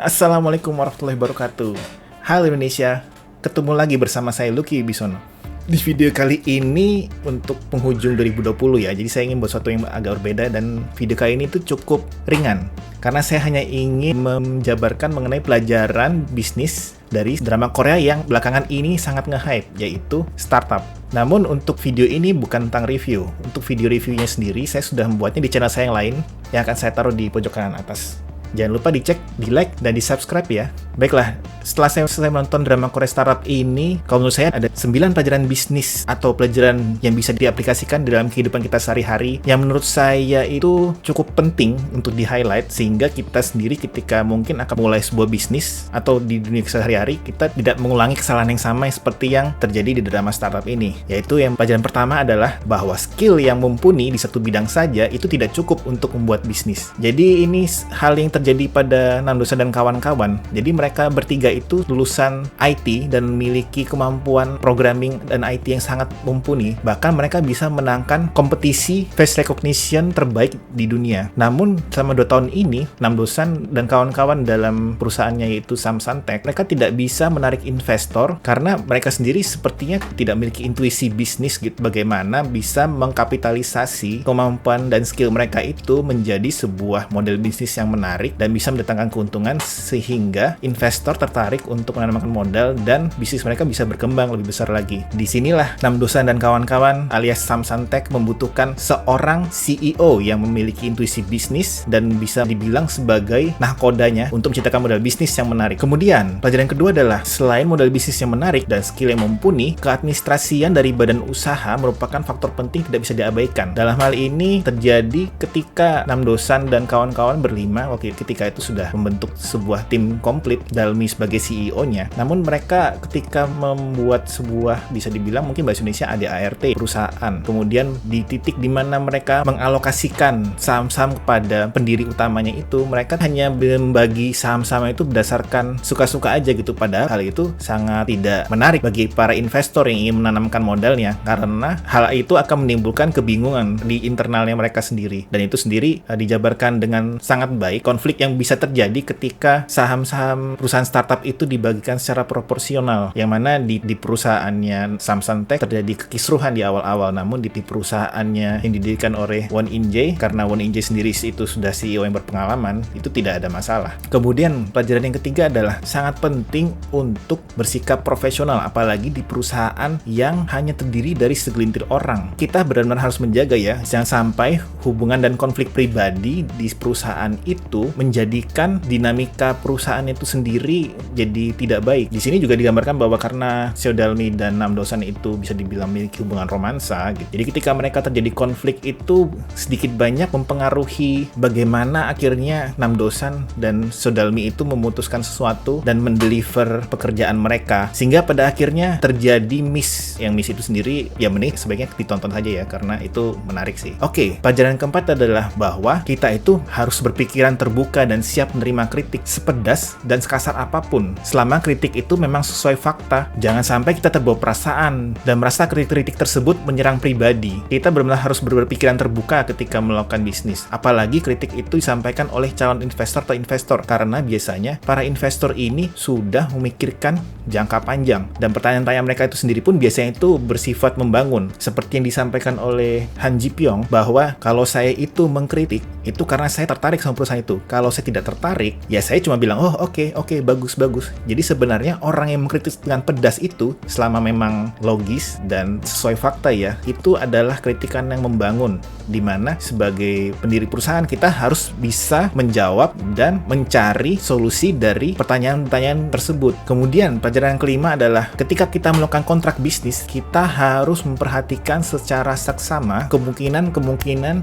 Assalamualaikum warahmatullahi wabarakatuh. Halo Indonesia, ketemu lagi bersama saya Lucky Bisono. Di video kali ini untuk penghujung 2020 ya, jadi saya ingin buat sesuatu yang agak berbeda dan video kali ini tuh cukup ringan. Karena saya hanya ingin menjabarkan mengenai pelajaran bisnis dari drama Korea yang belakangan ini sangat nge-hype, yaitu startup. Namun untuk video ini bukan tentang review. Untuk video reviewnya sendiri, saya sudah membuatnya di channel saya yang lain yang akan saya taruh di pojok kanan atas. Jangan lupa dicek, di like, dan di subscribe ya. Baiklah, setelah saya selesai menonton drama Korea Startup ini, kalau menurut saya ada 9 pelajaran bisnis atau pelajaran yang bisa diaplikasikan dalam kehidupan kita sehari-hari yang menurut saya itu cukup penting untuk di-highlight sehingga kita sendiri ketika mungkin akan mulai sebuah bisnis atau di dunia sehari-hari, kita tidak mengulangi kesalahan yang sama seperti yang terjadi di drama startup ini. Yaitu yang pelajaran pertama adalah bahwa skill yang mumpuni di satu bidang saja itu tidak cukup untuk membuat bisnis. Jadi ini hal yang terjadi pada Namdosan dan kawan-kawan. Jadi mereka bertiga itu lulusan IT dan memiliki kemampuan programming dan IT yang sangat mumpuni. Bahkan mereka bisa menangkan kompetisi face recognition terbaik di dunia. Namun selama 2 tahun ini, Namdosan dan kawan-kawan dalam perusahaannya yaitu Samsung Tech, mereka tidak bisa menarik investor karena mereka sendiri sepertinya tidak memiliki intuisi bisnis gitu, bagaimana bisa mengkapitalisasi kemampuan dan skill mereka itu menjadi sebuah model bisnis yang menarik dan bisa mendatangkan keuntungan sehingga investor tertarik untuk menanamkan modal dan bisnis mereka bisa berkembang lebih besar lagi. Disinilah Namdosan dan kawan-kawan alias Samsung Tech membutuhkan seorang CEO yang memiliki intuisi bisnis dan bisa dibilang sebagai nahkodanya untuk menciptakan model bisnis yang menarik. Kemudian, pelajaran kedua adalah selain model bisnis yang menarik dan skill yang mumpuni, keadministrasian dari badan usaha merupakan faktor penting tidak bisa diabaikan. Dalam hal ini terjadi ketika Namdosan dan kawan-kawan berlima ketika itu sudah membentuk sebuah tim komplit Dalmi sebagai CEO-nya. Namun mereka ketika membuat sebuah, bisa dibilang mungkin bahasa Indonesia ADART perusahaan, kemudian di titik di mana mereka mengalokasikan saham-saham kepada pendiri utamanya itu, mereka hanya membagi saham-saham itu berdasarkan suka-suka aja gitu. Padahal hal itu sangat tidak menarik bagi para investor yang ingin menanamkan modalnya, karena hal itu akan menimbulkan kebingungan di internalnya mereka sendiri. Dan itu sendiri dijabarkan dengan sangat baik konflik yang bisa terjadi ketika saham-saham perusahaan startup itu dibagikan secara proporsional, yang mana di perusahaannya Samsung Tech terjadi kekisruhan di awal-awal, namun di perusahaannya yang didirikan oleh Won In-jae, karena Won In-jae sendiri itu sudah CEO yang berpengalaman, itu tidak ada masalah. Kemudian pelajaran yang ketiga adalah sangat penting untuk bersikap profesional, apalagi di perusahaan yang hanya terdiri dari segelintir orang. Kita benar-benar harus menjaga ya, jangan sampai hubungan dan konflik pribadi di perusahaan itu menjadikan dinamika perusahaan itu sendiri jadi tidak baik. Di sini juga digambarkan bahwa karena Seo Dalmi dan Namdosan itu bisa dibilang memiliki hubungan romansa gitu. Jadi ketika mereka terjadi konflik itu sedikit banyak mempengaruhi bagaimana akhirnya Namdosan dan Seo Dalmi itu memutuskan sesuatu dan mendeliver pekerjaan mereka, sehingga pada akhirnya terjadi miss. Yang miss itu sendiri ya mending sebaiknya ditonton saja ya, karena itu menarik sih. Oke, pelajaran keempat adalah bahwa kita itu harus berpikiran terbuka dan siap menerima kritik sepedas dan sekasar apapun, selama kritik itu memang sesuai fakta. Jangan sampai kita terbawa perasaan dan merasa kritik-kritik tersebut menyerang pribadi. Kita benar-benar harus berpikiran terbuka ketika melakukan bisnis, apalagi kritik itu disampaikan oleh calon investor atau investor, karena biasanya para investor ini sudah memikirkan jangka panjang dan pertanyaan-pertanyaan mereka itu sendiri pun biasanya itu bersifat membangun, seperti yang disampaikan oleh Han Ji Pyong bahwa kalau saya itu mengkritik itu karena saya tertarik sama perusahaan itu. Kalau saya tidak tertarik, ya saya cuma bilang, oh oke, bagus. Jadi sebenarnya orang yang mengkritik dengan pedas itu, selama memang logis dan sesuai fakta ya, itu adalah kritikan yang membangun, dimana sebagai pendiri perusahaan kita harus bisa menjawab dan mencari solusi dari pertanyaan-pertanyaan tersebut. Kemudian pelajaran kelima adalah ketika kita melakukan kontrak bisnis, kita harus memperhatikan secara saksama kemungkinan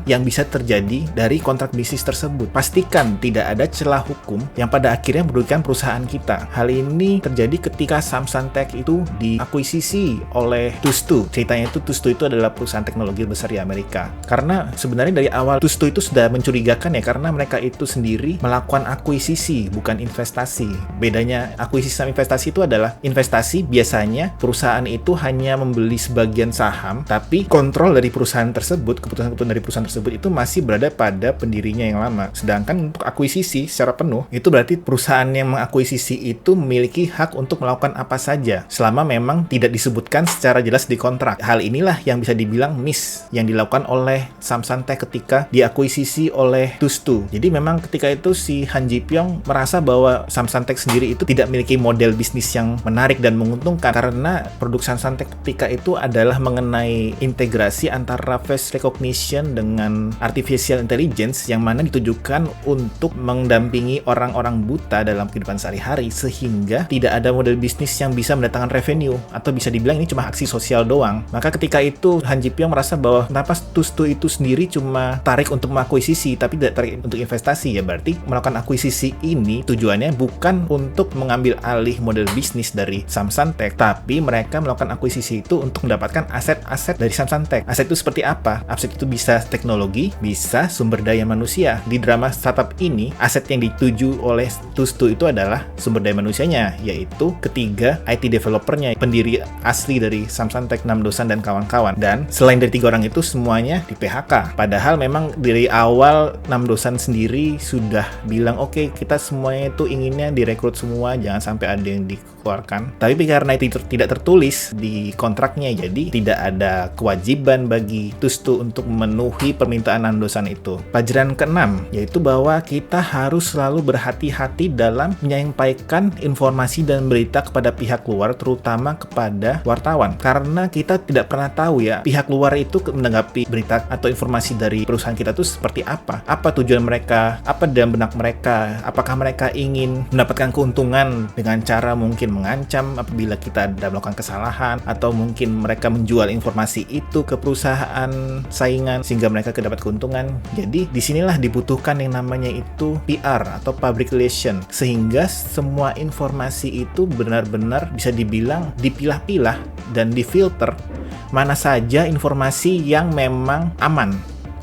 yang bisa terjadi dari kontrak bisnis tersebut. Pastikan tidak ada celah hukum yang pada akhirnya merugikan perusahaan kita. Hal ini terjadi ketika Samsung Tech itu diakuisisi oleh Tustu. Ceritanya itu Tustu itu adalah perusahaan teknologi besar di Amerika. Karena sebenarnya dari awal Tustu itu sudah mencurigakan ya, karena mereka itu sendiri melakukan akuisisi bukan investasi. Bedanya akuisisi sama investasi itu adalah investasi biasanya perusahaan itu hanya membeli sebagian saham, tapi kontrol dari perusahaan tersebut, keputusan dari perusahaan tersebut itu masih berada pada pendirinya yang lama. Sedangkan untuk terakuisisi secara penuh, itu berarti perusahaan yang mengakuisisi itu memiliki hak untuk melakukan apa saja, selama memang tidak disebutkan secara jelas di kontrak. Hal inilah yang bisa dibilang miss yang dilakukan oleh Samsung Tech ketika diakuisisi oleh Tustu. Jadi memang ketika itu si Han Ji Pyong merasa bahwa Samsung Tech sendiri itu tidak memiliki model bisnis yang menarik dan menguntungkan, karena produk Samsung Tech ketika itu adalah mengenai integrasi antara face recognition dengan artificial intelligence yang mana ditujukan untuk mendampingi orang-orang buta dalam kehidupan sehari-hari, sehingga tidak ada model bisnis yang bisa mendatangkan revenue, atau bisa dibilang ini cuma aksi sosial doang. Maka ketika itu Han Ji Pyong merasa bahwa kenapa Tustu itu sendiri cuma tarik untuk mengakuisisi tapi tidak tarik untuk investasi. Ya berarti melakukan akuisisi ini tujuannya bukan untuk mengambil alih model bisnis dari Samsung Tech, tapi mereka melakukan akuisisi itu untuk mendapatkan aset-aset dari Samsung Tech. Aset itu seperti apa? Aset itu bisa teknologi, bisa sumber daya manusia. Di drama startup ini, aset yang dituju oleh Tustu itu adalah sumber daya manusianya, yaitu ketiga IT developernya, pendiri asli dari Samsung Tech, Nam Do-san dan kawan-kawan. Dan selain dari 3 orang itu, semuanya di PHK. Padahal memang dari awal Nam Do-san sendiri sudah bilang, oke, kita semuanya itu inginnya direkrut semua, jangan sampai ada yang dikeluarkan. Tapi karena itu tidak tertulis di kontraknya, jadi tidak ada kewajiban bagi Tustu untuk memenuhi permintaan Nam Do-san itu. Pelajaran ke-6, yaitu bahwa kita harus selalu berhati-hati dalam menyampaikan informasi dan berita kepada pihak luar, terutama kepada wartawan. Karena kita tidak pernah tahu ya, pihak luar itu menanggapi berita atau informasi dari perusahaan kita itu seperti apa. Apa tujuan mereka, apa dalam benak mereka, apakah mereka ingin mendapatkan keuntungan dengan cara mungkin mengancam apabila kita ada melakukan kesalahan, atau mungkin mereka menjual informasi itu ke perusahaan saingan sehingga mereka dapat keuntungan. Jadi disinilah dibutuhkan yang namanya itu PR atau public relation, sehingga semua informasi itu benar-benar bisa dibilang dipilah-pilah dan difilter mana saja informasi yang memang aman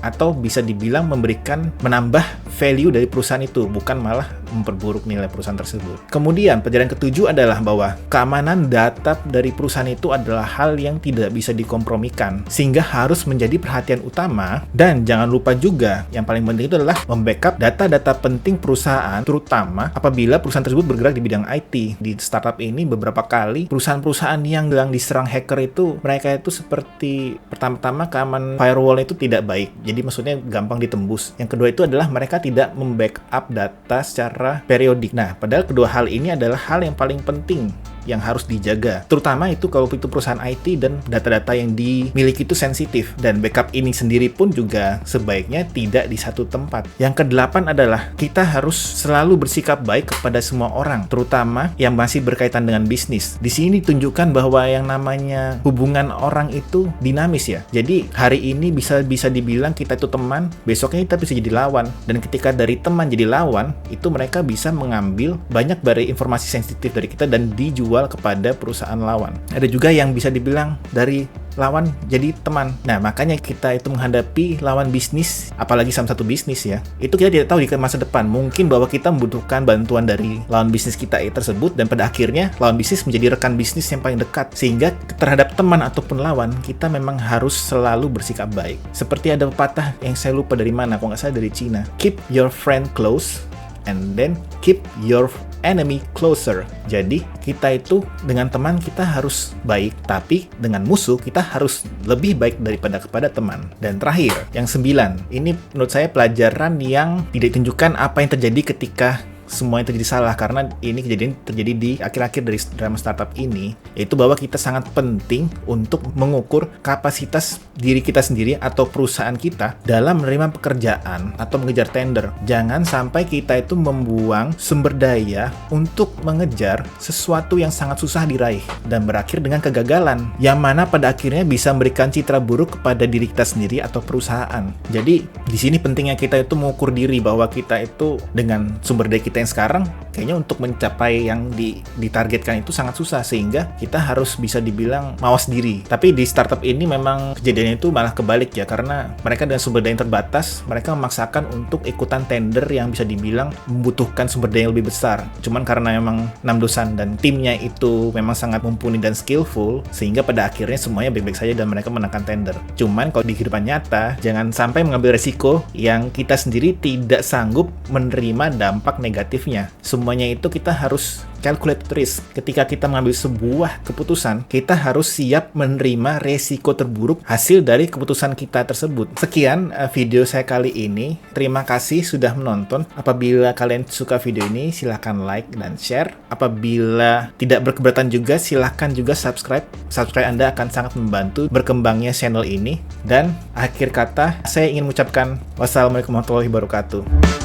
atau bisa dibilang menambah value dari perusahaan itu, bukan malah memperburuk nilai perusahaan tersebut. Kemudian pelajaran ke-7 adalah bahwa keamanan data dari perusahaan itu adalah hal yang tidak bisa dikompromikan, sehingga harus menjadi perhatian utama. Dan jangan lupa juga, yang paling penting itu adalah membackup data-data penting perusahaan, terutama apabila perusahaan tersebut bergerak di bidang IT. Di startup ini beberapa kali perusahaan-perusahaan yang diserang hacker itu, mereka itu seperti pertama-tama keamanan firewall itu tidak baik, jadi maksudnya gampang ditembus. Yang kedua itu adalah mereka tidak membackup data secara periodik. Nah, padahal kedua hal ini adalah hal yang paling penting yang harus dijaga, terutama itu kalau itu perusahaan IT dan data-data yang dimiliki itu sensitif, dan backup ini sendiri pun juga sebaiknya tidak di satu tempat. Yang ke-8 adalah kita harus selalu bersikap baik kepada semua orang, terutama yang masih berkaitan dengan bisnis. Di sini ditunjukkan bahwa yang namanya hubungan orang itu dinamis ya. Jadi hari ini bisa dibilang kita itu teman, besoknya kita bisa jadi lawan, dan ketika dari teman jadi lawan, itu mereka bisa mengambil banyak dari informasi sensitif dari kita dan dijual kepada perusahaan lawan. Ada juga yang bisa dibilang dari lawan jadi teman. Nah, makanya kita itu menghadapi lawan bisnis, apalagi sama satu bisnis ya, itu kita tidak tahu di masa depan. Mungkin bahwa kita membutuhkan bantuan dari lawan bisnis kita tersebut, dan pada akhirnya lawan bisnis menjadi rekan bisnis yang paling dekat. Sehingga terhadap teman ataupun lawan, kita memang harus selalu bersikap baik. Seperti ada pepatah yang saya lupa dari mana, kalau nggak salah dari Cina. Keep your friend close and then keep your enemy closer. Jadi kita itu dengan teman kita harus baik, tapi dengan musuh kita harus lebih baik daripada kepada teman. Dan terakhir, yang 9, ini menurut saya pelajaran yang tidak ditunjukkan apa yang terjadi ketika semua yang terjadi salah, karena ini kejadian terjadi di akhir-akhir dari drama startup ini, yaitu bahwa kita sangat penting untuk mengukur kapasitas diri kita sendiri atau perusahaan kita dalam menerima pekerjaan atau mengejar tender. Jangan sampai kita itu membuang sumber daya untuk mengejar sesuatu yang sangat susah diraih dan berakhir dengan kegagalan, yang mana pada akhirnya bisa memberikan citra buruk kepada diri kita sendiri atau perusahaan. Jadi di sini pentingnya kita itu mengukur diri bahwa kita itu dengan sumber daya kita kita yang sekarang, kayaknya untuk mencapai yang ditargetkan itu sangat susah, sehingga kita harus bisa dibilang mawas diri. Tapi di startup ini memang kejadiannya itu malah kebalik ya, karena mereka dengan sumber daya yang terbatas, mereka memaksakan untuk ikutan tender yang bisa dibilang membutuhkan sumber daya yang lebih besar. Cuman karena memang Namdo-san dan timnya itu memang sangat mumpuni dan skillful, sehingga pada akhirnya semuanya baik-baik saja dan mereka menangkan tender. Cuman kalau di kehidupan nyata, jangan sampai mengambil resiko yang kita sendiri tidak sanggup menerima dampak negatifnya. Semuanya itu kita harus calculate risk. Ketika kita mengambil sebuah keputusan, kita harus siap menerima resiko terburuk hasil dari keputusan kita tersebut. Sekian video saya kali ini. Terima kasih sudah menonton. Apabila kalian suka video ini, silahkan like dan share. Apabila tidak berkeberatan juga, silahkan juga subscribe. Subscribe Anda akan sangat membantu berkembangnya channel ini. Dan akhir kata, saya ingin mengucapkan wassalamualaikum warahmatullahi wabarakatuh.